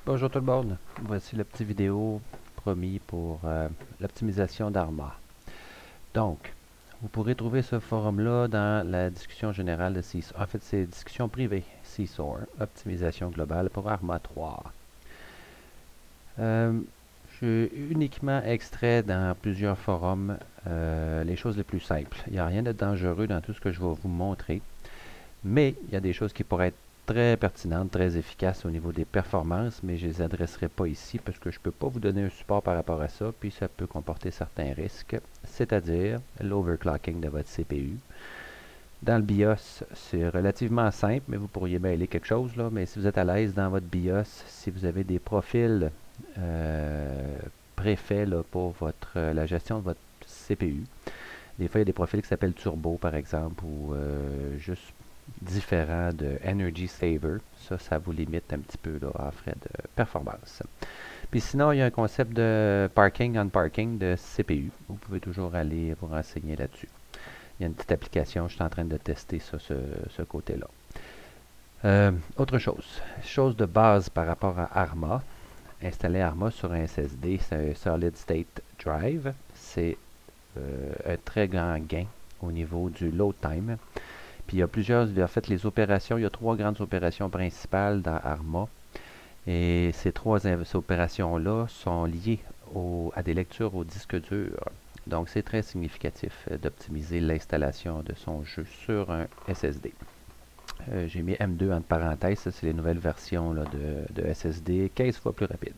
Bonjour tout le monde, voici la petite vidéo promis pour l'optimisation d'Arma. Donc, vous pourrez trouver ce forum-là dans la discussion générale de CSOR. En fait, c'est discussion privée CSOR, optimisation globale pour Arma 3. J'ai uniquement extrait dans plusieurs forums les choses les plus simples. Il n'y a rien de dangereux dans tout ce que je vais vous montrer, mais il y a des choses qui pourraient être très pertinentes, très efficaces au niveau des performances, mais je ne les adresserai pas ici parce que je ne peux pas vous donner un support par rapport à ça, puis ça peut comporter certains risques, c'est-à-dire l'overclocking de votre CPU. Dans le BIOS, c'est relativement simple, mais vous pourriez mêler quelque chose, là, mais si vous êtes à l'aise dans votre BIOS, si vous avez des profils préfaits là, pour la gestion de votre CPU, des fois, il y a des profils qui s'appellent Turbo, par exemple, ou juste différents de Energy Saver. Ça vous limite un petit peu là, en frais de performance. Puis sinon, il y a un concept de parking on parking de CPU. Vous pouvez toujours aller vous renseigner là-dessus. Il y a une petite application, je suis en train de tester ça, ce côté-là. Autre chose de base par rapport à Arma. Installer Arma sur un SSD, c'est un Solid State Drive. C'est un très grand gain au niveau du load time. Puis il y a plusieurs, en fait, les opérations, il y a trois grandes opérations principales dans Arma. Et ces trois opérations-là sont liées à des lectures au disque dur. Donc c'est très significatif d'optimiser l'installation de son jeu sur un SSD. J'ai mis M2 entre parenthèses, ça c'est les nouvelles versions là, de SSD, 15 fois plus rapide.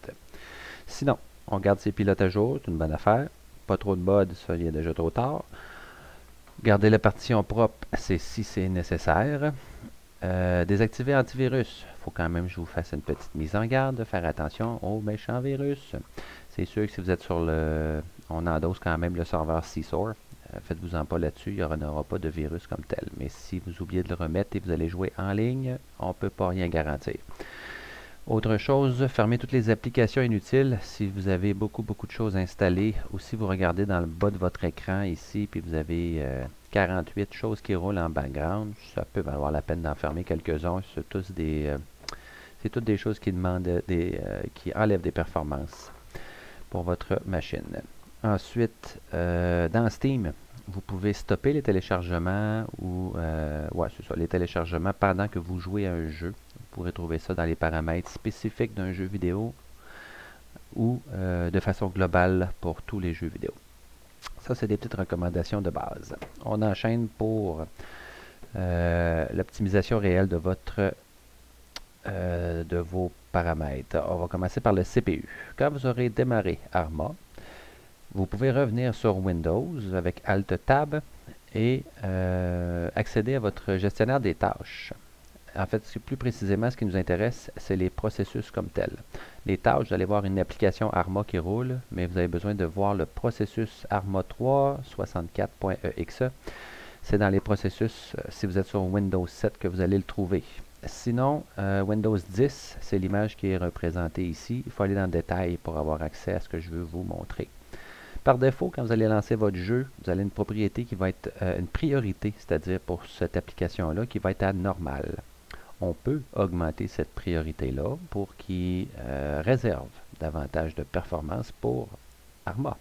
Sinon, on garde ses pilotes à jour, c'est une bonne affaire. Pas trop de mods, ça il est déjà trop tard. Garder la partition propre, c'est si c'est nécessaire. Désactiver antivirus. Il faut quand même que je vous fasse une petite mise en garde, faire attention aux méchants virus. C'est sûr que si vous êtes sur le... On endosse quand même le serveur CSOR. Faites-vous-en pas là-dessus, il n'y aura pas de virus comme tel. Mais si vous oubliez de le remettre et vous allez jouer en ligne, on ne peut pas rien garantir. Autre chose, fermez toutes les applications inutiles. Si vous avez beaucoup de choses installées ou si vous regardez dans le bas de votre écran ici, puis vous avez 48 choses qui roulent en background, ça peut valoir la peine d'en fermer quelques-uns. C'est toutes des choses qui demandent qui enlèvent des performances pour votre machine. Ensuite, dans Steam, vous pouvez stopper les téléchargements ou ouais, c'est ça, les téléchargements pendant que vous jouez à un jeu. Vous pourrez trouver ça dans les paramètres spécifiques d'un jeu vidéo ou de façon globale pour tous les jeux vidéo. Ça, c'est des petites recommandations de base. On enchaîne pour l'optimisation réelle de vos paramètres. On va commencer par le CPU. Quand vous aurez démarré Arma, vous pouvez revenir sur Windows avec Alt-Tab et accéder à votre gestionnaire des tâches. En fait, plus précisément, ce qui nous intéresse, c'est les processus comme tels. Les tâches, vous allez voir une application Arma qui roule, mais vous avez besoin de voir le processus Arma 3 64.exe. C'est dans les processus, si vous êtes sur Windows 7, que vous allez le trouver. Sinon, Windows 10, c'est l'image qui est représentée ici. Il faut aller dans le détail pour avoir accès à ce que je veux vous montrer. Par défaut, quand vous allez lancer votre jeu, vous allez une propriété qui va être une priorité, c'est-à-dire pour cette application-là, qui va être à normal. On peut augmenter cette priorité-là pour qu'il réserve davantage de performance pour Arma.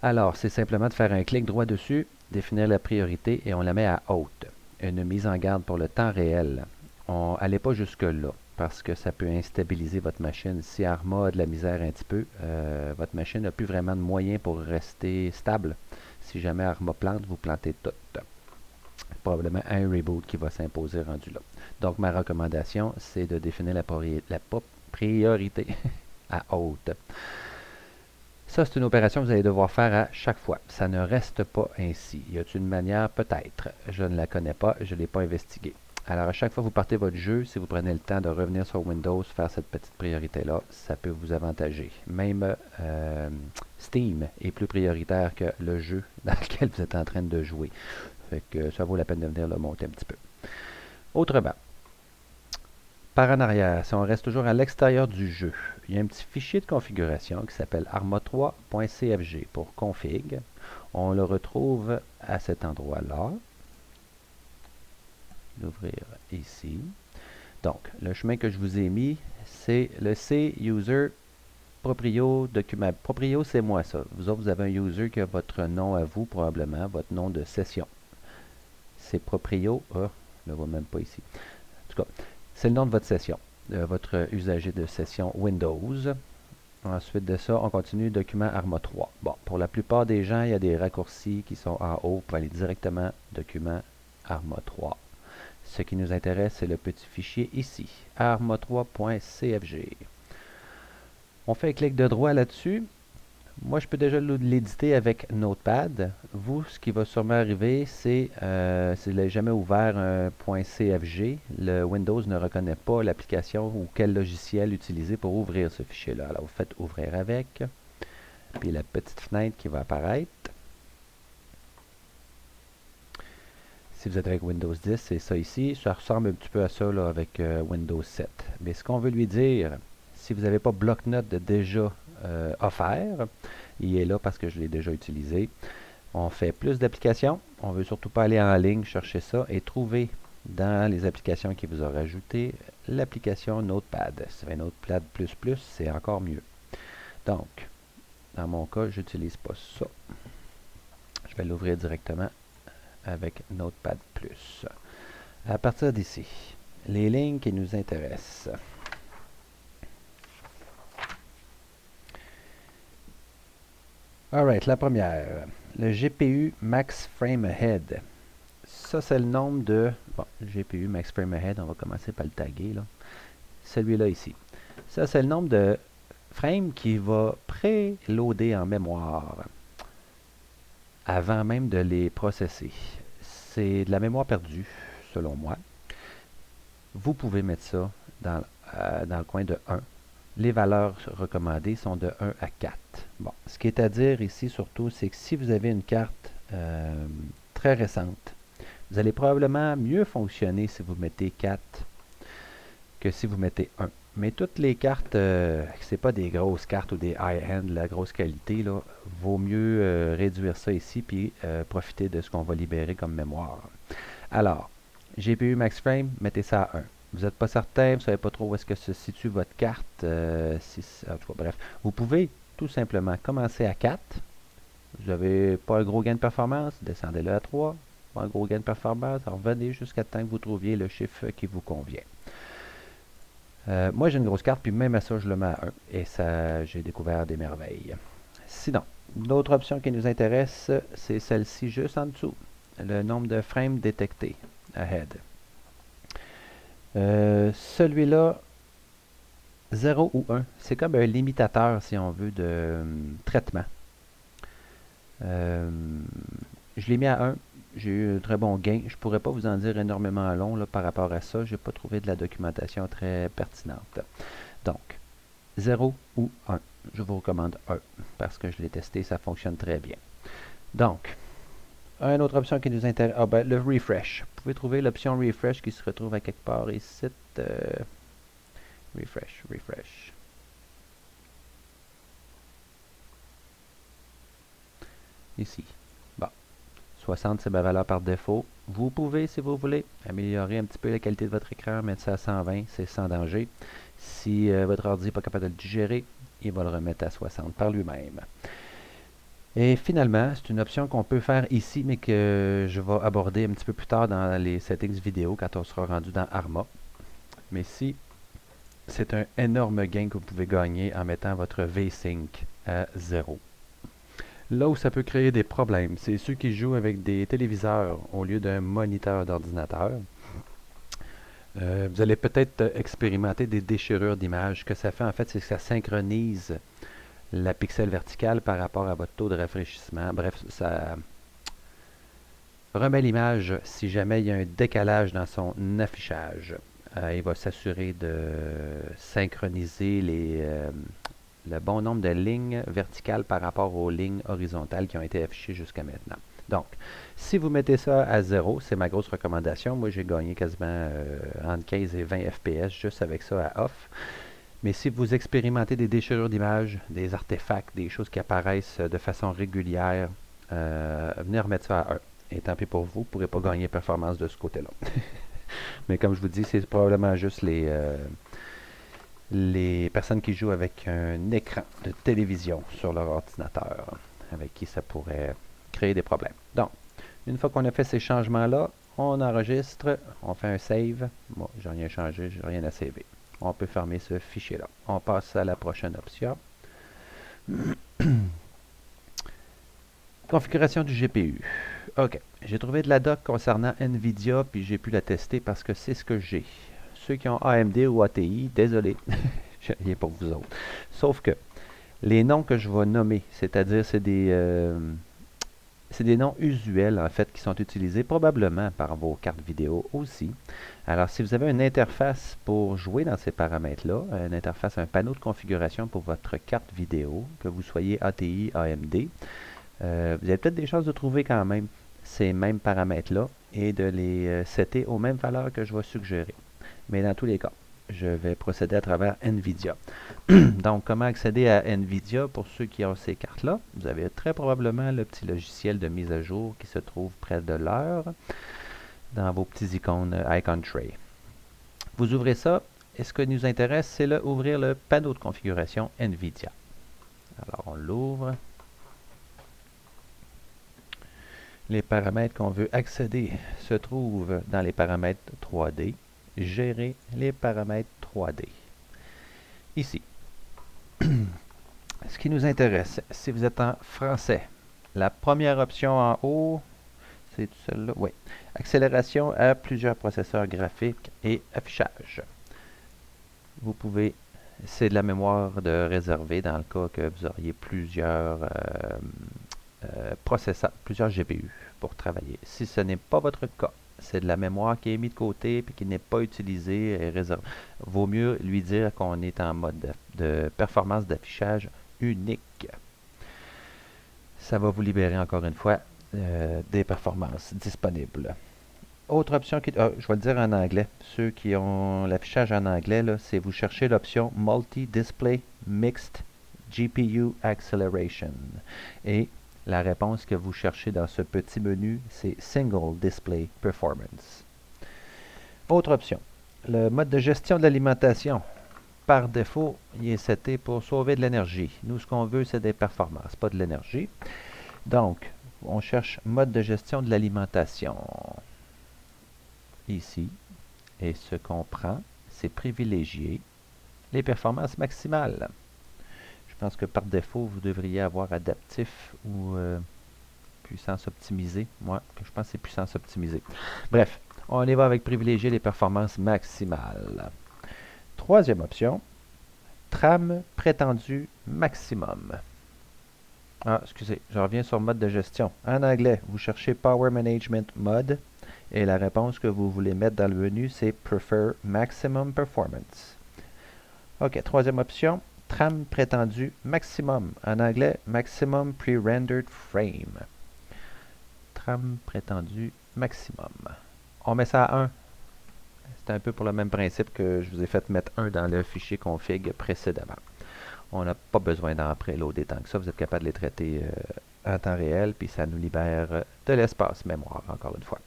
Alors, c'est simplement de faire un clic droit dessus, définir la priorité et on la met à haute. Une mise en garde pour le temps réel. Allez pas jusque-là parce que ça peut instabiliser votre machine. Si Arma a de la misère un petit peu, votre machine n'a plus vraiment de moyens pour rester stable. Si jamais Arma plante, vous plantez tout. Probablement un reboot qui va s'imposer rendu là. Donc, ma recommandation, c'est de définir la priorité à haute. Ça, c'est une opération que vous allez devoir faire à chaque fois. Ça ne reste pas ainsi. Y a-t-il une manière? Peut-être. Je ne la connais pas, je ne l'ai pas investiguée. Alors, à chaque fois que vous partez votre jeu, si vous prenez le temps de revenir sur Windows, faire cette petite priorité-là, ça peut vous avantager. Même Steam est plus prioritaire que le jeu dans lequel vous êtes en train de jouer. Fait que ça vaut la peine de venir le monter un petit peu. Autrement, par en arrière, si on reste toujours à l'extérieur du jeu, il y a un petit fichier de configuration qui s'appelle arma3.cfg pour config. On le retrouve à cet endroit-là. L'ouvrir ici. Donc, le chemin que je vous ai mis, c'est le C user proprio document. Proprio, c'est moi ça. Vous autres, vous avez un user qui a votre nom à vous, probablement, votre nom de session. C'est proprio. Ah, je ne le vois même pas ici. En tout cas, c'est le nom de votre session, votre usager de session Windows. Ensuite de ça, on continue document Arma 3. Bon, pour la plupart des gens, il y a des raccourcis qui sont en haut pour aller directement document Arma 3. Ce qui nous intéresse, c'est le petit fichier ici, arma3.cfg. On fait un clic de droit là-dessus. Moi, je peux déjà l'éditer avec Notepad. Vous, ce qui va sûrement arriver, c'est si vous n'avez jamais ouvert un .cfg, le Windows ne reconnaît pas l'application ou quel logiciel utiliser pour ouvrir ce fichier-là. Alors, vous faites ouvrir avec, puis la petite fenêtre qui va apparaître. Si vous êtes avec Windows 10, c'est ça ici. Ça ressemble un petit peu à ça là, avec Windows 7. Mais ce qu'on veut lui dire, si vous n'avez pas bloc-notes de déjà offert, il est là parce que je l'ai déjà utilisé. On fait plus d'applications. On ne veut surtout pas aller en ligne chercher ça et trouver dans les applications qui vous ont rajouté l'application Notepad. Si c'est Notepad++, c'est encore mieux. Donc, dans mon cas, je n'utilise pas ça. Je vais l'ouvrir directement avec Notepad+. À partir d'ici, les lignes qui nous intéressent. Alright, la première, le GPU Max Frame Ahead. Ça, c'est le nombre de... Bon, GPU Max Frame Ahead, on va commencer par le taguer, là. Celui-là ici. Ça, c'est le nombre de frames qui va préloader en mémoire avant même de les processer. C'est de la mémoire perdue, selon moi. Vous pouvez mettre ça dans le coin de 1. Les valeurs recommandées sont de 1 à 4. Bon, ce qui est à dire ici surtout, c'est que si vous avez une carte très récente, vous allez probablement mieux fonctionner si vous mettez 4 que si vous mettez 1. Mais toutes les cartes, c'est pas des grosses cartes ou des high-end, la grosse qualité, là, vaut mieux réduire ça ici puis profiter de ce qu'on va libérer comme mémoire. Alors, GPU Max Frame, mettez ça à 1. Vous n'êtes pas certain, vous ne savez pas trop où est-ce que se situe votre carte. Bref, vous pouvez tout simplement commencer à 4. Vous n'avez pas un gros gain de performance, descendez-le à 3. Pas un gros gain de performance, revenez jusqu'à temps que vous trouviez le chiffre qui vous convient. Moi, j'ai une grosse carte, puis même à ça, je le mets à 1. Et ça, j'ai découvert des merveilles. Sinon, l'autre option qui nous intéresse, c'est celle-ci juste en dessous. Le nombre de frames détectés, ahead. Celui-là, 0 ou 1, c'est comme un limitateur, si on veut, de traitement. Je l'ai mis à 1. J'ai eu un très bon gain. Je ne pourrais pas vous en dire énormément long là, par rapport à ça. Je n'ai pas trouvé de la documentation très pertinente. Donc, 0 ou 1. Je vous recommande 1 parce que je l'ai testé, ça fonctionne très bien. Donc, une autre option qui nous intéresse, le refresh. Vous pouvez trouver l'option refresh qui se retrouve à quelque part ici. Refresh. Ici. Bon. 60, c'est ma valeur par défaut. Vous pouvez, si vous voulez, améliorer un petit peu la qualité de votre écran, mettre ça à 120, c'est sans danger. Si votre ordi n'est pas capable de le digérer, il va le remettre à 60 par lui-même. Et finalement, c'est une option qu'on peut faire ici, mais que je vais aborder un petit peu plus tard dans les settings vidéo, quand on sera rendu dans Arma. Mais ici, c'est un énorme gain que vous pouvez gagner en mettant votre V-Sync à 0. Là où ça peut créer des problèmes, c'est ceux qui jouent avec des téléviseurs au lieu d'un moniteur d'ordinateur. Vous allez peut-être expérimenter des déchirures d'image. Ce que ça fait, en fait, c'est que ça synchronise la pixel verticale par rapport à votre taux de rafraîchissement. Bref, ça remet l'image si jamais il y a un décalage dans son affichage. Il va s'assurer de synchroniser le bon nombre de lignes verticales par rapport aux lignes horizontales qui ont été affichées jusqu'à maintenant. Donc, si vous mettez ça à 0, c'est ma grosse recommandation. Moi, j'ai gagné quasiment entre 15 et 20 FPS juste avec ça à off. Mais si vous expérimentez des déchirures d'image, des artefacts, des choses qui apparaissent de façon régulière, venez remettre ça à 1. Et tant pis pour vous, vous ne pourrez pas gagner performance de ce côté-là. Mais comme je vous dis, c'est probablement juste les personnes qui jouent avec un écran de télévision sur leur ordinateur, avec qui ça pourrait créer des problèmes. Donc, une fois qu'on a fait ces changements-là, on enregistre, on fait un save. Bon, j'ai rien changé, j'ai rien à saver. On peut fermer ce fichier-là. On passe à la prochaine option. Configuration du GPU. OK. J'ai trouvé de la doc concernant NVIDIA, puis j'ai pu la tester parce que c'est ce que j'ai. Ceux qui ont AMD ou ATI, désolé, j'ai rien pour vous autres. Sauf que les noms que je vais nommer, c'est-à-dire c'est des noms usuels en fait qui sont utilisés probablement par vos cartes vidéo aussi. Alors si vous avez une interface pour jouer dans ces paramètres-là, une interface, un panneau de configuration pour votre carte vidéo, que vous soyez ATI, AMD, vous avez peut-être des chances de trouver quand même ces mêmes paramètres-là et de les setter aux mêmes valeurs que je vais suggérer. Mais dans tous les cas, je vais procéder à travers NVIDIA. Donc, comment accéder à NVIDIA pour ceux qui ont ces cartes-là? Vous avez très probablement le petit logiciel de mise à jour qui se trouve près de l'heure dans vos petits icônes Icon Tray. Vous ouvrez ça et ce qui nous intéresse, c'est ouvrir le panneau de configuration NVIDIA. Alors, on l'ouvre. Les paramètres qu'on veut accéder se trouvent dans les paramètres 3D. Gérer les paramètres 3D. Ici. Ce qui nous intéresse, si vous êtes en français, la première option en haut, c'est celle-là, oui. Accélération à plusieurs processeurs graphiques et affichage. Vous pouvez, c'est de la mémoire de réserver dans le cas que vous auriez plusieurs processeurs, plusieurs GPU pour travailler. Si ce n'est pas votre cas, c'est de la mémoire qui est mise de côté et qui n'est pas utilisée et réservée. Vaut mieux lui dire qu'on est en mode de performance d'affichage unique. Ça va vous libérer encore une fois des performances disponibles. Autre option, je vais le dire en anglais. Ceux qui ont l'affichage en anglais, c'est vous cherchez l'option Multi-Display Mixed GPU Acceleration. Et la réponse que vous cherchez dans ce petit menu, c'est Single Display Performance. Autre option, le mode de gestion de l'alimentation. Par défaut, il est seté pour sauver de l'énergie. Nous, ce qu'on veut, c'est des performances, pas de l'énergie. Donc, on cherche mode de gestion de l'alimentation. Ici. Et ce qu'on prend, c'est privilégier les performances maximales. Je pense que par défaut, vous devriez avoir adaptif ou puissance optimisée. Moi, je pense que c'est puissance optimisée. Bref, on y va avec privilégier les performances maximales. Troisième option, trame prétendu maximum. Ah, excusez, je reviens sur mode de gestion. En anglais, vous cherchez Power Management Mode et la réponse que vous voulez mettre dans le menu, c'est Prefer Maximum Performance. OK, troisième option, trame prétendu maximum. En anglais, Maximum Pre-Rendered Frame. Trame prétendu maximum. On met ça à 1. C'est un peu pour le même principe que je vous ai fait mettre 1 dans le fichier config précédemment. On n'a pas besoin d'en préloader tant que ça. Vous êtes capable de les traiter en temps réel, puis ça nous libère de l'espace mémoire, encore une fois.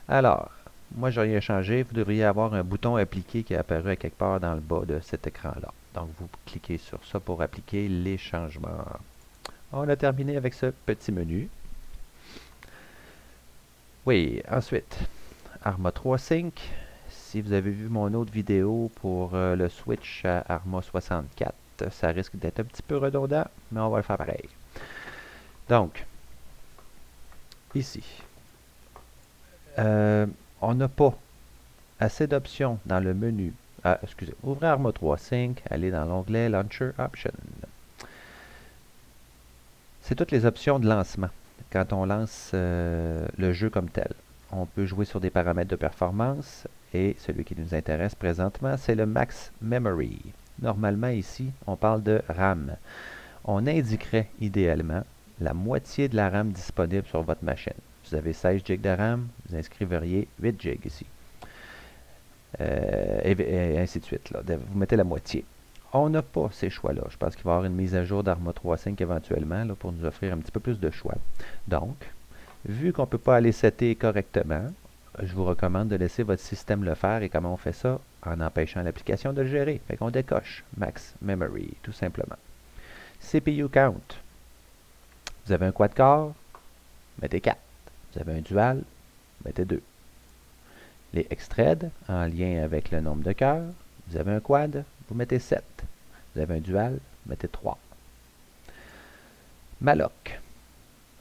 Alors, moi, je n'ai rien changé. Vous devriez avoir un bouton appliqué qui est apparu à quelque part dans le bas de cet écran-là. Donc, vous cliquez sur ça pour appliquer les changements. On a terminé avec ce petit menu. Oui, ensuite, Arma 3 Sync. Si vous avez vu mon autre vidéo pour le switch à Arma 64, ça risque d'être un petit peu redondant, mais on va le faire pareil. Donc, ici, on n'a pas assez d'options dans le menu. Excusez, ouvrez Arma 3 Sync, allez dans l'onglet Launcher Options. C'est toutes les options de lancement quand on lance le jeu comme tel. On peut jouer sur des paramètres de performance et celui qui nous intéresse présentement, c'est le Max Memory. Normalement ici, on parle de RAM. On indiquerait idéalement la moitié de la RAM disponible sur votre machine. Vous avez 16 GB de RAM, vous inscriveriez 8 GB ici. Et ainsi de suite. Là. Vous mettez la moitié. On n'a pas ces choix-là. Je pense qu'il va y avoir une mise à jour d'Arma 3.5 éventuellement là, pour nous offrir un petit peu plus de choix. Donc, vu qu'on ne peut pas aller setter correctement, je vous recommande de laisser votre système le faire. Et comment on fait ça? en empêchant l'application de le gérer. Fait qu'on décoche Max Memory, tout simplement. CPU Count. Vous avez un quad-core, mettez 4. Vous avez un dual, mettez 2. Les extraits, en lien avec le nombre de cœurs. Vous avez un quad, vous mettez 7. Vous avez un dual, mettez 3. Malloc.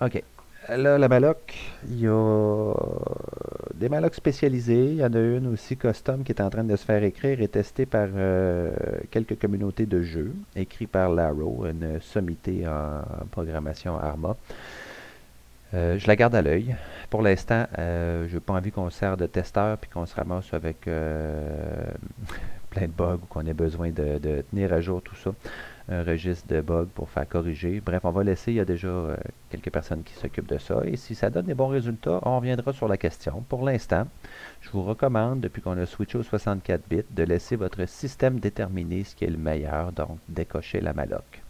OK. Là, la Malloc, il y a des Malloc spécialisés. Il y en a une aussi custom qui est en train de se faire écrire et testée par quelques communautés de jeux, écrit par Laro, une sommité en programmation ARMA. Je la garde à l'œil. Pour l'instant, je n'ai pas envie qu'on sert de testeur puis qu'on se ramasse avec plein de bugs ou qu'on ait besoin de tenir à jour tout ça. Un registre de bugs pour faire corriger. Bref, on va laisser, il y a déjà quelques personnes qui s'occupent de ça. Et si ça donne des bons résultats, on reviendra sur la question. Pour l'instant, je vous recommande, depuis qu'on a switché au 64 bits, de laisser votre système déterminer ce qui est le meilleur, donc décocher la Malloc.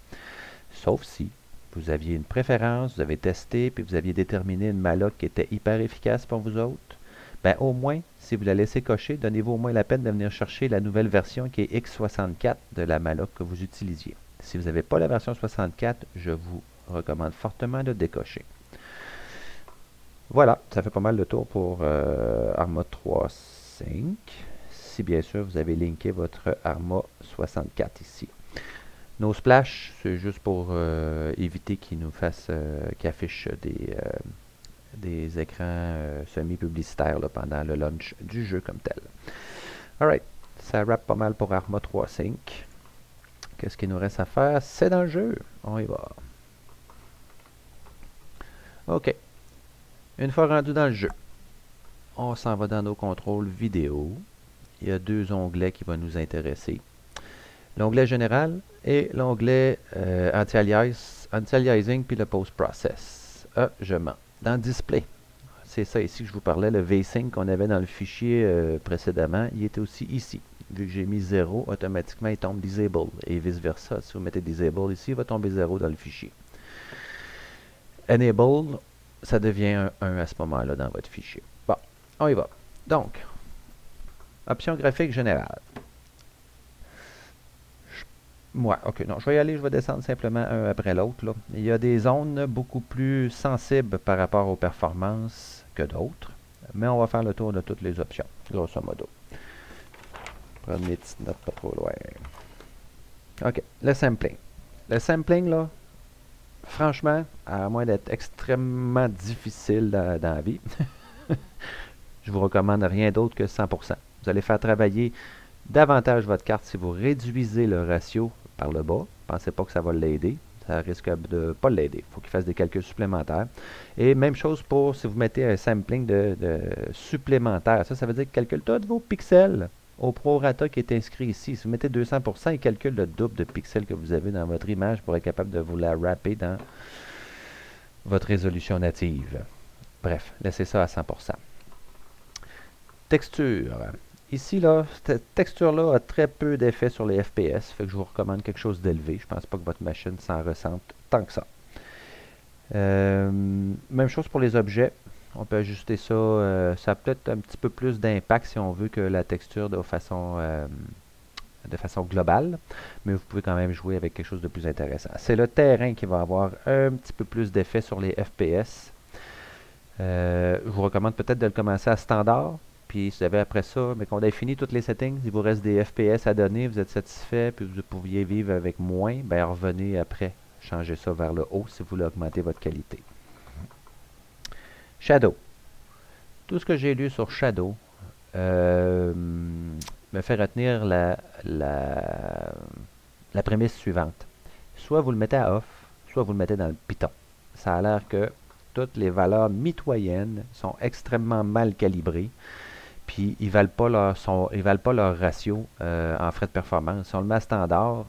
Sauf si vous aviez une préférence, vous avez testé, puis vous aviez déterminé une Malloc qui était hyper efficace pour vous autres, ben au moins, si vous la laissez cocher, donnez-vous au moins la peine de venir chercher la nouvelle version qui est X64 de la Malloc que vous utilisiez. Si vous n'avez pas la version 64, je vous recommande fortement de décocher. Voilà, ça fait pas mal le tour pour Arma 3.5. Si bien sûr vous avez linké votre Arma 64 ici. Nos splash, c'est juste pour éviter qu'il nous fasse, qu'il affiche des écrans semi-publicitaires pendant le launch du jeu comme tel. Alright, ça wrap pas mal pour Arma 3.5. Qu'est-ce qu'il nous reste à faire? C'est dans le jeu. On y va. OK. Une fois rendu dans le jeu, on s'en va dans nos contrôles vidéo. Il y a deux onglets qui vont nous intéresser. L'onglet général et l'onglet anti-aliasing puis le post-process. Je mens. Dans Display, c'est ça ici que je vous parlais, le V-Sync qu'on avait dans le fichier précédemment, il était aussi ici. Vu que j'ai mis 0, automatiquement il tombe Disable. Et vice-versa, si vous mettez Disable ici, il va tomber 0 dans le fichier. Enable, ça devient un 1 à ce moment-là dans votre fichier. Bon, on y va. Donc, option graphique générale. OK, non, je vais y aller, je vais descendre simplement un après l'autre. Il y a des zones beaucoup plus sensibles par rapport aux performances que d'autres, mais on va faire le tour de toutes les options, grosso modo. Prendre mes petites notes pas trop loin. OK, le sampling. Le sampling, là, franchement, à moins d'être extrêmement difficile dans la vie, je vous recommande rien d'autre que 100%. Vous allez faire travailler davantage votre carte si vous réduisez le ratio par le bas. Pensez pas que ça va l'aider. Ça risque de ne pas l'aider. Il faut qu'il fasse des calculs supplémentaires. Et même chose pour si vous mettez un sampling de supplémentaire. Ça veut dire qu'il calcule tous vos pixels au prorata qui est inscrit ici. Si vous mettez 200%, il calcule le double de pixels que vous avez dans votre image pour être capable de vous la wrapper dans votre résolution native. Bref, laissez ça à 100%. Texture. Ici, là, cette texture-là a très peu d'effet sur les FPS, fait que je vous recommande quelque chose d'élevé. Je pense pas que votre machine s'en ressente tant que ça. Même chose pour les objets. On peut ajuster ça. Ça a peut-être un petit peu plus d'impact si on veut que la texture de façon globale, mais vous pouvez quand même jouer avec quelque chose de plus intéressant. C'est le terrain qui va avoir un petit peu plus d'effet sur les FPS. Je vous recommande peut-être de le commencer à standard. Puis si vous avez après ça, mais qu'on ait fini toutes les settings, il vous reste des FPS à donner, vous êtes satisfait, puis vous pouviez vivre avec moins, ben revenez après, changez ça vers le haut si vous voulez augmenter votre qualité. Shadow. Tout ce que j'ai lu sur Shadow me fait retenir la prémisse suivante. Soit vous le mettez à off, soit vous le mettez dans le Python. Ça a l'air que toutes les valeurs mitoyennes sont extrêmement mal calibrées. Puis ils ne valent pas leur ratio en frais de performance. Si on le met à standard,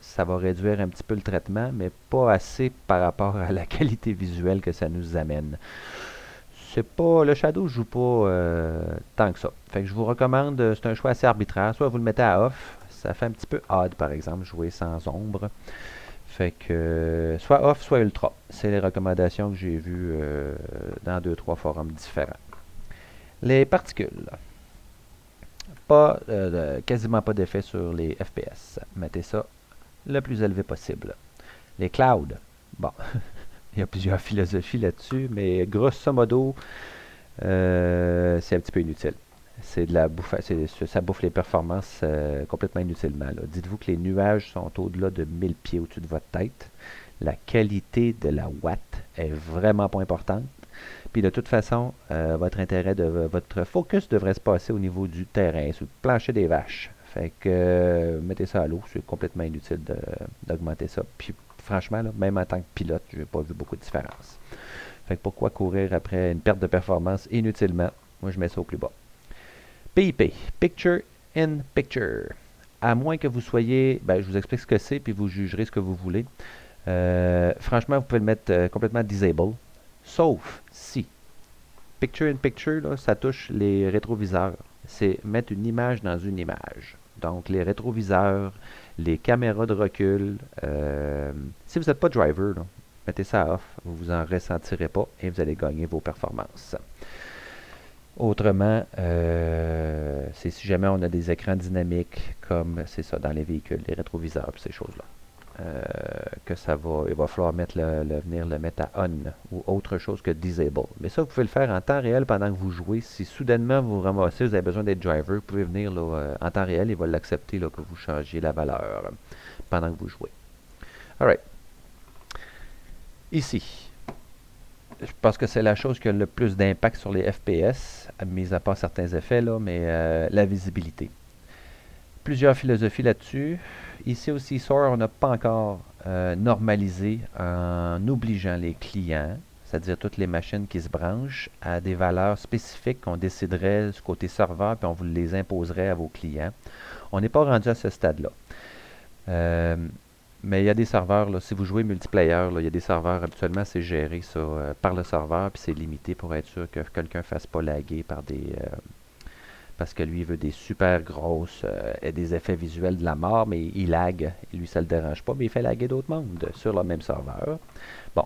ça va réduire un petit peu le traitement, mais pas assez par rapport à la qualité visuelle que ça nous amène. C'est pas, le Shadow ne joue pas tant que ça. Fait que je vous recommande, c'est un choix assez arbitraire. Soit vous le mettez à off, ça fait un petit peu odd par exemple, jouer sans ombre. Fait que soit off, soit ultra. C'est les recommandations que j'ai vues dans 2-3 forums différents. Les particules. Quasiment pas d'effet sur les FPS. Mettez ça le plus élevé possible. Les clouds, bon, il y a plusieurs philosophies là-dessus, mais grosso modo, c'est un petit peu inutile. C'est de la bouffe, ça bouffe les performances complètement inutilement. Dites-vous que les nuages sont au-delà de 1000 pieds au-dessus de votre tête. La qualité de la watt est vraiment pas importante. Puis de toute façon, votre focus devrait se passer au niveau du terrain, sur le plancher des vaches. Fait que mettez ça à l'eau, c'est complètement inutile d'augmenter ça. Puis franchement, là, même en tant que pilote, je n'ai pas vu beaucoup de différence. Fait que pourquoi courir après une perte de performance inutilement? Moi, je mets ça au plus bas. PIP, Picture in Picture. À moins que vous soyez, je vous explique ce que c'est, puis vous jugerez ce que vous voulez. Franchement, vous pouvez le mettre complètement disable. Sauf si Picture in Picture, là, ça touche les rétroviseurs. C'est mettre une image dans une image. Donc, les rétroviseurs, les caméras de recul. Si vous n'êtes pas driver, là, mettez ça à off. Vous vous en ressentirez pas et vous allez gagner vos performances. Autrement, c'est si jamais on a des écrans dynamiques, comme c'est ça dans les véhicules, les rétroviseurs, ces choses-là. Il va falloir venir le mettre à on ou autre chose que disable. Mais ça, vous pouvez le faire en temps réel pendant que vous jouez. Si soudainement vous ramassez, vous avez besoin d'être driver, vous pouvez venir là, en temps réel, il va l'accepter que vous changiez la valeur pendant que vous jouez. Alright. Ici, je pense que c'est la chose qui a le plus d'impact sur les FPS, mis à part certains effets, là, mais la visibilité. Plusieurs philosophies là-dessus. Ici au Seesaw, on n'a pas encore normalisé en obligeant les clients, c'est-à-dire toutes les machines qui se branchent, à des valeurs spécifiques qu'on déciderait du côté serveur, puis on vous les imposerait à vos clients. On n'est pas rendu à ce stade-là. Mais il y a des serveurs, là, si vous jouez multiplayer, là, il y a des serveurs, habituellement c'est géré ça, par le serveur, puis c'est limité pour être sûr que quelqu'un ne fasse pas laguer par parce que lui, il veut des super grosses et des effets visuels de la mort, mais il lag. Lui, ça ne le dérange pas, mais il fait laguer d'autres mondes sur le même serveur. Bon,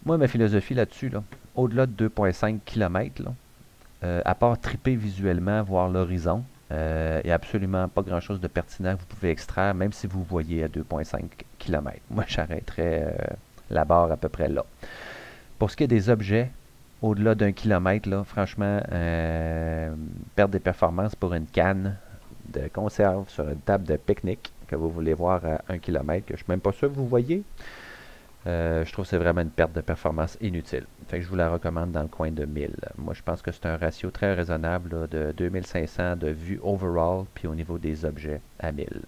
moi, ma philosophie là-dessus, là, au-delà de 2,5 km, là, à part triper visuellement, voir l'horizon, il n'y a absolument pas grand-chose de pertinent que vous pouvez extraire, même si vous voyez à 2,5 km. Moi, j'arrêterais la barre à peu près là. Pour ce qui est des objets, au-delà d'un kilomètre, là, franchement, perdre des performances pour une canne de conserve sur une table de pique-nique que vous voulez voir à 1 km, que je ne suis même pas sûr que vous voyez, je trouve que c'est vraiment une perte de performance inutile. Fait que je vous la recommande dans le coin de 1000. Moi, je pense que c'est un ratio très raisonnable là, de 2500 de vue overall, puis au niveau des objets à 1000.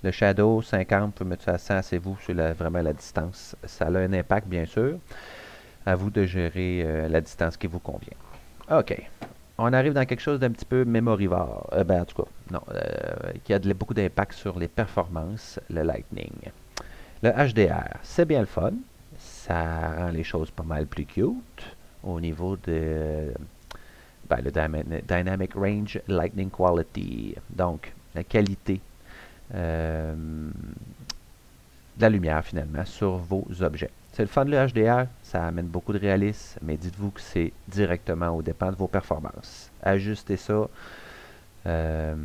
Le Shadow 50, vous pouvez mettre ça à 100, c'est vous, c'est vraiment la distance. Ça a un impact, bien sûr. À vous de gérer la distance qui vous convient. OK. On arrive dans quelque chose d'un petit peu mémorivore. En tout cas, non. Qui a beaucoup d'impact sur les performances, le Lightning. Le HDR, c'est bien le fun. Ça rend les choses pas mal plus cute au niveau de le Dynamic Range Lightning Quality. Donc, la qualité de la lumière, finalement, sur vos objets. C'est le fun le HDR, ça amène beaucoup de réalisme, mais dites-vous que c'est directement au dépend de vos performances. Ajustez ça de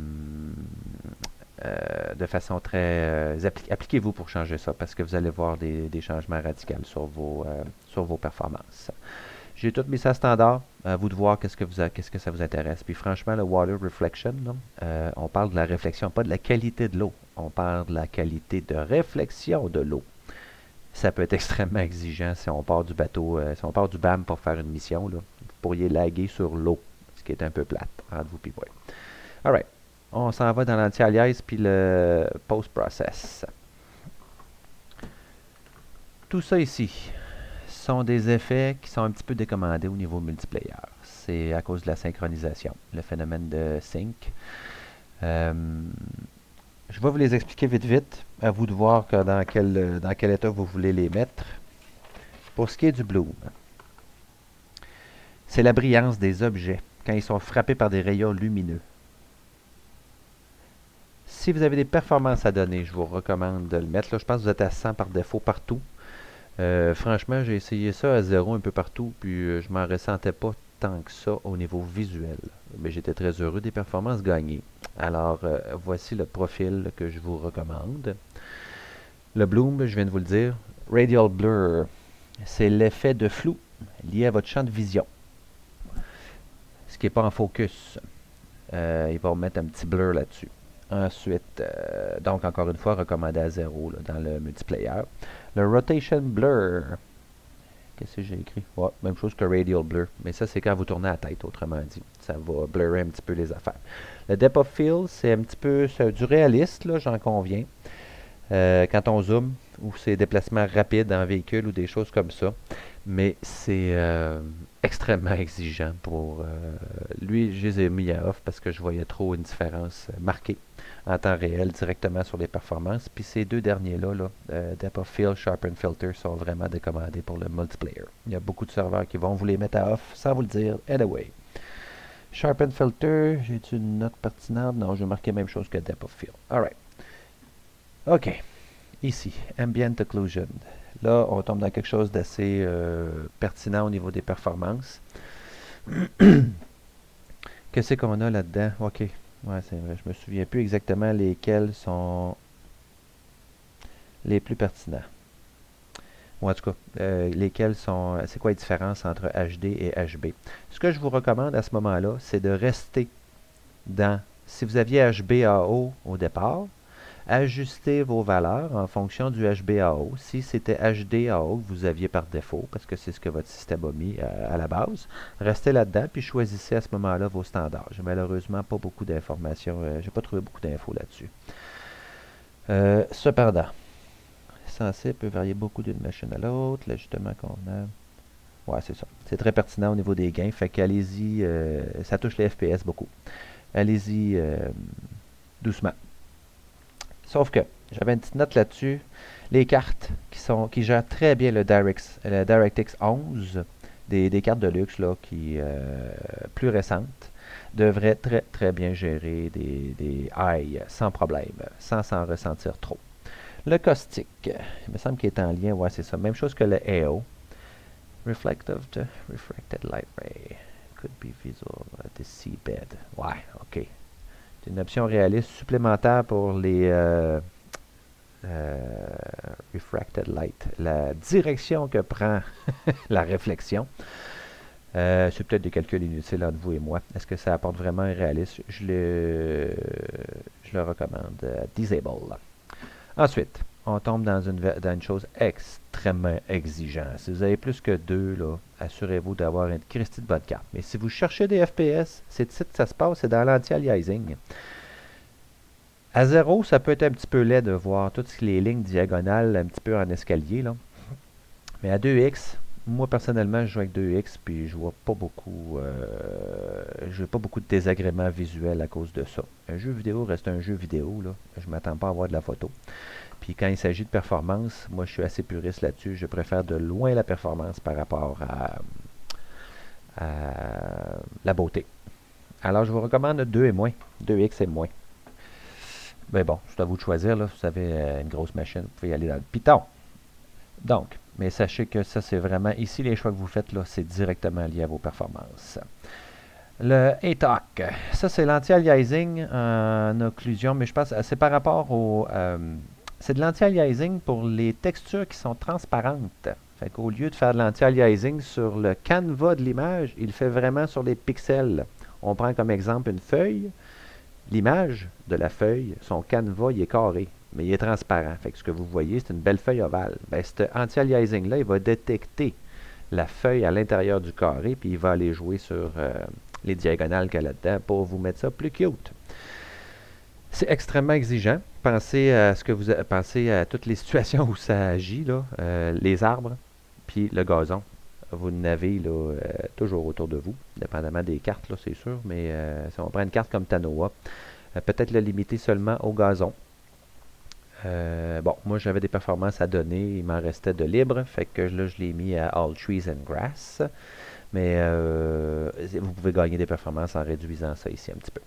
façon très... appliquez-vous pour changer ça, parce que vous allez voir des changements radicaux sur vos performances. J'ai tout mis ça standard, à vous de voir qu'est-ce que ça vous intéresse. Puis franchement, le Water Reflection, là, on parle de la réflexion, pas de la qualité de l'eau. On parle de la qualité de réflexion de l'eau. Ça peut être extrêmement exigeant si on part du bateau, si on part du BAM pour faire une mission. Là, vous pourriez laguer sur l'eau, ce qui est un peu plate entre vous et moi. Alright, on s'en va dans l'anti-alias puis le post-process. Tout ça ici sont des effets qui sont un petit peu décommandés au niveau multiplayer. C'est à cause de la synchronisation, le phénomène de sync. Je vais vous les expliquer vite. À vous de voir dans quel état vous voulez les mettre. Pour ce qui est du bloom, c'est la brillance des objets quand ils sont frappés par des rayons lumineux. Si vous avez des performances à donner, je vous recommande de le mettre. Là, je pense que vous êtes à 100 par défaut partout. Franchement, j'ai essayé ça à 0 un peu partout, puis je m'en ressentais pas tant que ça au niveau visuel. Mais j'étais très heureux des performances gagnées. Alors, voici le profil que je vous recommande. Le bloom, je viens de vous le dire. Radial Blur, c'est l'effet de flou lié à votre champ de vision. Ce qui n'est pas en focus. Il va mettre un petit blur là-dessus. Ensuite, donc encore une fois, recommandé à 0 là, dans le multiplayer. Le Rotation Blur. Qu'est-ce que j'ai écrit? Ouais, même chose que Radial Blur. Mais ça, c'est quand vous tournez la tête, autrement dit. Ça va blurrer un petit peu les affaires. Le Depth of Field, c'est un petit peu du réaliste, là, j'en conviens. Quand on zoome, ou c'est déplacements rapides en véhicule ou des choses comme ça. Mais c'est extrêmement exigeant pour... lui, je les ai mis à off parce que je voyais trop une différence marquée en temps réel directement sur les performances. Puis ces deux derniers-là, Depth of Field, Sharpen Filter, sont vraiment décommandés pour le multiplayer. Il y a beaucoup de serveurs qui vont vous les mettre à off sans vous le dire. Anyway. Sharpen Filter, j'ai-tu une note pertinente? Non, je vais marquer la même chose que Depth of Field. Alright. OK. Ici, Ambient Occlusion. Là, on tombe dans quelque chose d'assez pertinent au niveau des performances. Qu'est-ce qu'on a là-dedans? OK. Ouais, c'est vrai. Je me souviens plus exactement lesquels sont les plus pertinents. Ou en tout cas, lesquels sont... C'est quoi la différence entre HD et HB? Ce que je vous recommande à ce moment-là, c'est de rester dans... Si vous aviez HBAO au départ, ajustez vos valeurs en fonction du HBAO. Si c'était HDAO que vous aviez par défaut, parce que c'est ce que votre système a mis à la base, restez là-dedans, puis choisissez à ce moment-là vos standards. J'ai malheureusement pas beaucoup d'informations, j'ai pas trouvé beaucoup d'infos là-dessus. Cependant, censé peut varier beaucoup d'une machine à l'autre, l'ajustement convenable. Ouais, c'est ça. C'est très pertinent au niveau des gains, fait qu'allez-y, ça touche les FPS beaucoup. Allez-y doucement. Sauf que, j'avais une petite note là-dessus, les cartes qui gèrent très bien le DirectX 11, des cartes de luxe là, plus récentes, devraient très très bien gérer des highs sans problème, sans s'en ressentir trop. Le caustique, il me semble qu'il est en lien, ouais c'est ça, même chose que le AO. Reflected light ray could be visual at the seabed. Ouais, ok. C'est une option réaliste supplémentaire pour les refracted light. La direction que prend la réflexion. C'est peut-être des calculs inutiles entre vous et moi. Est-ce que ça apporte vraiment un réalisme? Je le recommande. Disable. Ensuite, on tombe dans une chose extrêmement exigeante. Si vous avez plus que deux, là, assurez-vous d'avoir une Christie de bonne carte. Mais si vous cherchez des FPS, c'est ici que ça se passe, c'est dans l'anti-aliasing. À 0, ça peut être un petit peu laid de voir toutes les lignes diagonales un petit peu en escalier, là. Mais à 2x, moi personnellement, je joue avec 2x, puis je vois pas beaucoup, je n'ai pas beaucoup de désagréments visuels à cause de ça. Un jeu vidéo reste un jeu vidéo, là. Je m'attends pas à voir de la photo. Puis quand il s'agit de performance, moi je suis assez puriste là-dessus. Je préfère de loin la performance par rapport à la beauté. Alors je vous recommande 2 et moins. 2x et moins. Mais bon, c'est à vous de choisir. Là. Vous avez une grosse machine, vous pouvez y aller dans le Python. Donc, mais sachez que ça c'est vraiment, ici les choix que vous faites, là, c'est directement lié à vos performances. Le ATOC, ça c'est l'anti-aliasing en occlusion, mais je pense que c'est par rapport au... c'est de l'anti-aliasing pour les textures qui sont transparentes. Fait qu'au lieu de faire de l'anti-aliasing sur le canevas de l'image, il le fait vraiment sur les pixels. On prend comme exemple une feuille. L'image de la feuille, son canevas, il est carré, mais il est transparent. Fait que ce que vous voyez, c'est une belle feuille ovale. Ben, cet anti-aliasing-là, il va détecter la feuille à l'intérieur du carré, puis il va aller jouer sur les diagonales qu'il y a là-dedans pour vous mettre ça plus cute. C'est extrêmement exigeant. Pensez à toutes les situations où ça agit, là, les arbres, puis le gazon. Vous n'avez là, toujours autour de vous, dépendamment des cartes, là, c'est sûr, mais si on prend une carte comme Tanoa, peut-être le limiter seulement au gazon. Bon, moi j'avais des performances à donner, il m'en restait de libre, fait que là je l'ai mis à All Trees and Grass, mais vous pouvez gagner des performances en réduisant ça ici un petit peu.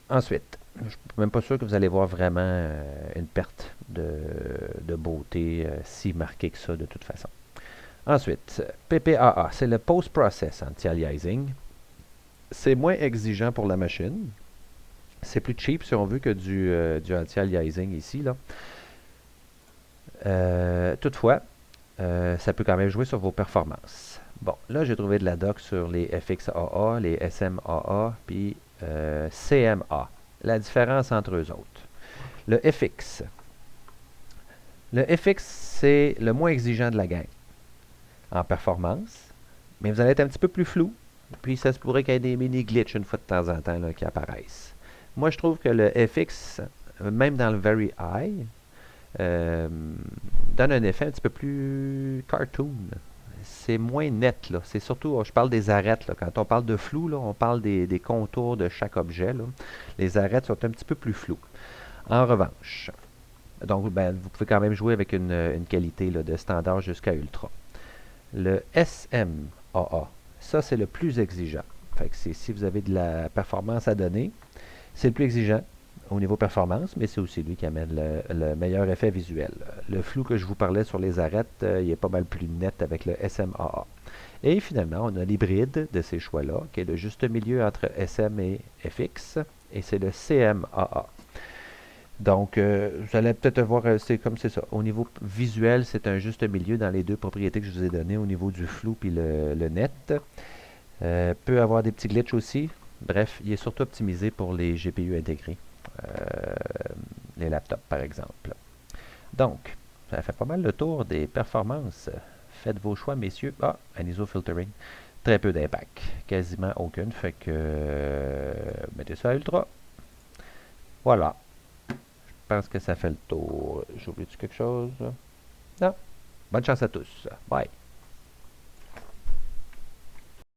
Ensuite, je ne suis même pas sûr que vous allez voir vraiment une perte de beauté si marquée que ça de toute façon. Ensuite, PPAA, c'est le Post-Process Anti-Aliasing. C'est moins exigeant pour la machine. C'est plus cheap si on veut que du anti-aliasing ici, là. Toutefois, ça peut quand même jouer sur vos performances. Bon, là, j'ai trouvé de la doc sur les FXAA, les SMAA, puis CMA. La différence entre eux autres. Le FX. Le FX, c'est le moins exigeant de la gang en performance, mais vous allez être un petit peu plus flou. Puis, ça se pourrait qu'il y ait des mini-glitches une fois de temps en temps là, qui apparaissent. Moi, je trouve que le FX, même dans le Very High, euh, donne un effet un petit peu plus cartoon. C'est moins net, là. C'est surtout, je parle des arêtes, là. Quand on parle de flou, là, on parle des contours de chaque objet, là. Les arêtes sont un petit peu plus floues. En revanche, donc, ben, vous pouvez quand même jouer avec une qualité là, de standard jusqu'à ultra. Le SMAA, ça, c'est le plus exigeant. Fait que si vous avez de la performance à donner, c'est le plus exigeant au niveau performance, mais c'est aussi lui qui amène le meilleur effet visuel. Le flou que je vous parlais sur les arêtes, il est pas mal plus net avec le SMAA. Et finalement, on a l'hybride de ces choix-là, qui est le juste milieu entre SM et FX, et c'est le CMAA. Donc, vous allez peut-être voir, c'est comme c'est ça. Au niveau visuel, c'est un juste milieu dans les deux propriétés que je vous ai données au niveau du flou puis le net. Peut avoir des petits glitches aussi. Bref, il est surtout optimisé pour les GPU intégrés. Les laptops, par exemple. Donc, ça fait pas mal le tour des performances. Faites vos choix, messieurs. Ah, un ISO filtering. Très peu d'impact. Quasiment aucune. Fait que mettez ça à ultra. Voilà. Je pense que ça fait le tour. J'oublie-tu quelque chose? Non. Bonne chance à tous. Bye.